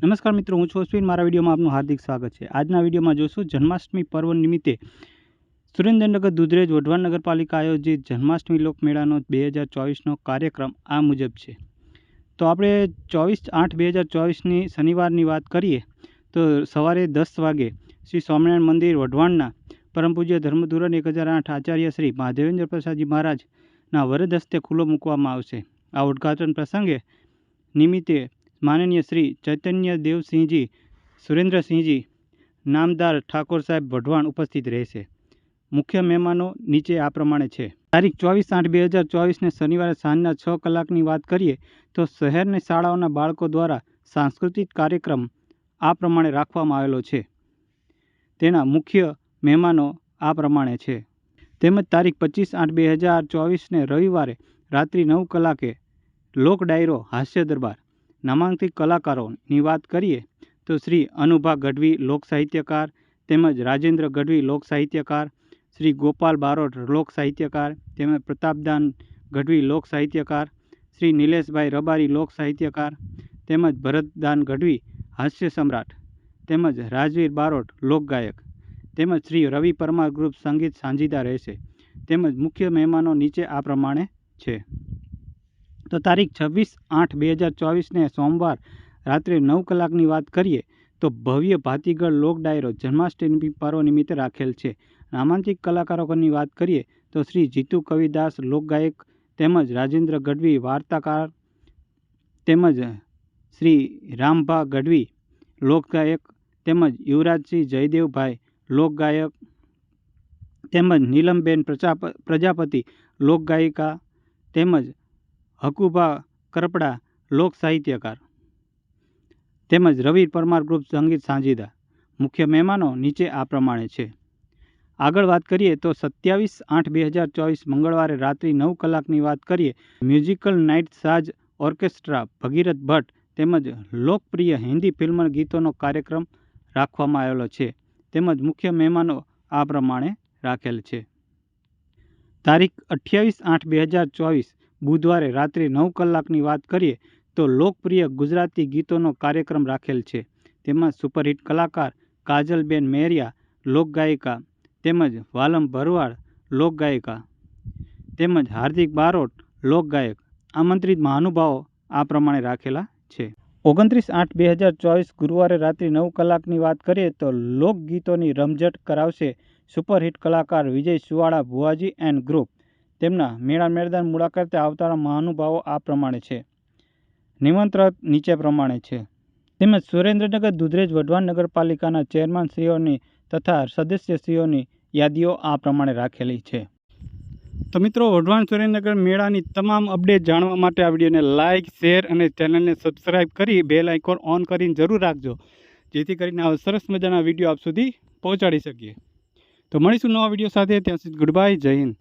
નમસ્કાર મિત્રો, હું છું અશ્વિન। મારા વિડીયોમાં આપનું હાર્દિક સ્વાગત છે। આજના વિડીયોમાં જોશું જન્માષ્ટમી પર્વ નિમિત્તે સુરેન્દ્રનગર દુધરેજ વઢવાણ નગરપાલિકા આયોજિત જન્માષ્ટમી લોકમેળાનો 2024નો કાર્યક્રમ આ મુજબ છે। તો આપણે 24/8/2024ની શનિવારની વાત કરીએ તો સવારે 10 વાગે શ્રી સ્વામિનારાયણ મંદિર વઢવાણના પરમ પૂજ્ય ધર્મધુરણ 1008 આચાર્ય શ્રી મહાદેવેન્દ્ર પ્રસાદજી મહારાજના વરદ હસ્તે ખુલ્લો મૂકવામાં આવશે। આ ઉદ્ઘાટન પ્રસંગે નિમિત્તે માનનીય શ્રી ચૈતન્ય દેવસિંહજી સુરેન્દ્રસિંહજી નામદાર ઠાકોર સાહેબ વઢવાણ ઉપસ્થિત રહેશે। મુખ્ય મહેમાનો નીચે આ પ્રમાણે છે। તારીખ 24/8/2024ને શનિવારે સાંજના 6 કલાકની વાત કરીએ તો શહેરની શાળાઓના બાળકો દ્વારા સાંસ્કૃતિક કાર્યક્રમ આ પ્રમાણે રાખવામાં આવેલો છે। તેના મુખ્ય મહેમાનો આ પ્રમાણે છે। તેમજ તારીખ 25/8/2024ને રવિવારે રાત્રિ 9 કલાકે લોક ડાયરો હાસ્ય દરબાર નામાંકિત કલાકારોની વાત કરીએ તો શ્રી અનુભા ગઢવી લોક સાહિત્યકાર, તેમજ રાજેન્દ્ર ગઢવી લોક સાહિત્યકાર, શ્રી ગોપાલ બારોટ લોક સાહિત્યકાર, તેમજ પ્રતાપદાન ગઢવી લોક સાહિત્યકાર, શ્રી નિલેશભાઈ રબારી લોક સાહિત્યકાર, તેમજ ભરતદાન ગઢવી હાસ્ય સમ્રાટ, તેમજ રાજવીર બારોટ લોક ગાયક, તેમજ શ્રી રવિ પરમાર ગ્રુપ સંગીત સાંજીદા રહેશે। તેમજ મુખ્ય મહેમાનો નીચે આ પ્રમાણે છે। તો તારીખ 26/8/2024ને સોમવાર રાત્રે 9 કલાકની વાત કરીએ તો ભવ્ય ભાતીગળ લોક ડાયરો જન્માષ્ટમી પર્વ નિમિત્તે રાખેલ છે। નામાંકિત કલાકારોની વાત કરીએ તો શ્રી જીતુ કવિદાસ લોકગાયક, તેમજ રાજેન્દ્ર ગઢવી વાર્તાકાર, તેમજ શ્રી રામભા ગઢવી લોકગાયક, તેમજ યુવરાજસિંહ જયદેવભાઈ લોકગાયક, તેમજ નીલમબેન પ્રજાપતિ લોકગાયિકા, તેમજ હકુભા કરપડા લોક સાહિત્યકાર, તેમજ રવિ પરમાર ગ્રુપ સંગીત સાંજીદા। મુખ્ય મહેમાનો નીચે આ પ્રમાણે છે। આગળ વાત કરીએ તો 27/8/2024 મંગળવારે રાત્રિ 9 કલાકની વાત કરીએ મ્યુઝિકલ નાઇટ સાજ ઓર્કેસ્ટ્રા ભગીરથ ભટ્ટ તેમજ લોકપ્રિય હિન્દી ફિલ્મ ગીતોનો કાર્યક્રમ રાખવામાં આવેલો છે। તેમજ મુખ્ય મહેમાનો આ પ્રમાણે રાખેલ છે। તારીખ 28/8/2024 બુધવારે રાત્રે 9 કલાકની વાત કરીએ તો લોકપ્રિય ગુજરાતી ગીતોનો કાર્યક્રમ રાખેલ છે। તેમાં સુપરહિટ કલાકાર કાજલબેન મેરિયા લોકગાયિકા, તેમજ વાલમ ભરવાડ લોકગાયિકા, તેમજ હાર્દિક બારોટ લોકગાયક આમંત્રિત મહાનુભાવો આ પ્રમાણે રાખેલા છે। 29/8/2024 ગુરુવારે રાત્રિ 9 કલાકની વાત કરીએ તો લોકગીતોની રમઝટ કરાવશે સુપરહિટ કલાકાર વિજય સુવાળા ભુવાજી એન્ડ ગ્રુપ। તેમના મેળા મેદાન મુલાકાતે આવતા મહાનુભાવો આ પ્રમાણે છે। નિમંત્રક નીચે પ્રમાણે છે। તેમજ સુરેન્દ્રનગર દુધરેજ વઢવાણ નગરપાલિકાના ચેરમેનશ્રીઓની તથા સદસ્યશ્રીઓની યાદીઓ આ પ્રમાણે રાખેલી છે। તો મિત્રો, વઢવાણ સુરેન્દ્રનગર મેળાની તમામ અપડેટ જાણવા માટે આ વિડીયોને લાઇક, શેર અને ચેનલને સબસ્ક્રાઈબ કરી બેલ આઇકોન ઓન કરીને જરૂર રાખજો, જેથી કરીને આવા સરસ મજાના વિડીયો આપ સુધી પહોંચાડી શકીએ। તો મળીશું નવા વિડીયો સાથે। ત્યાં સુધી ગુડ બાય, જય હિન્દ।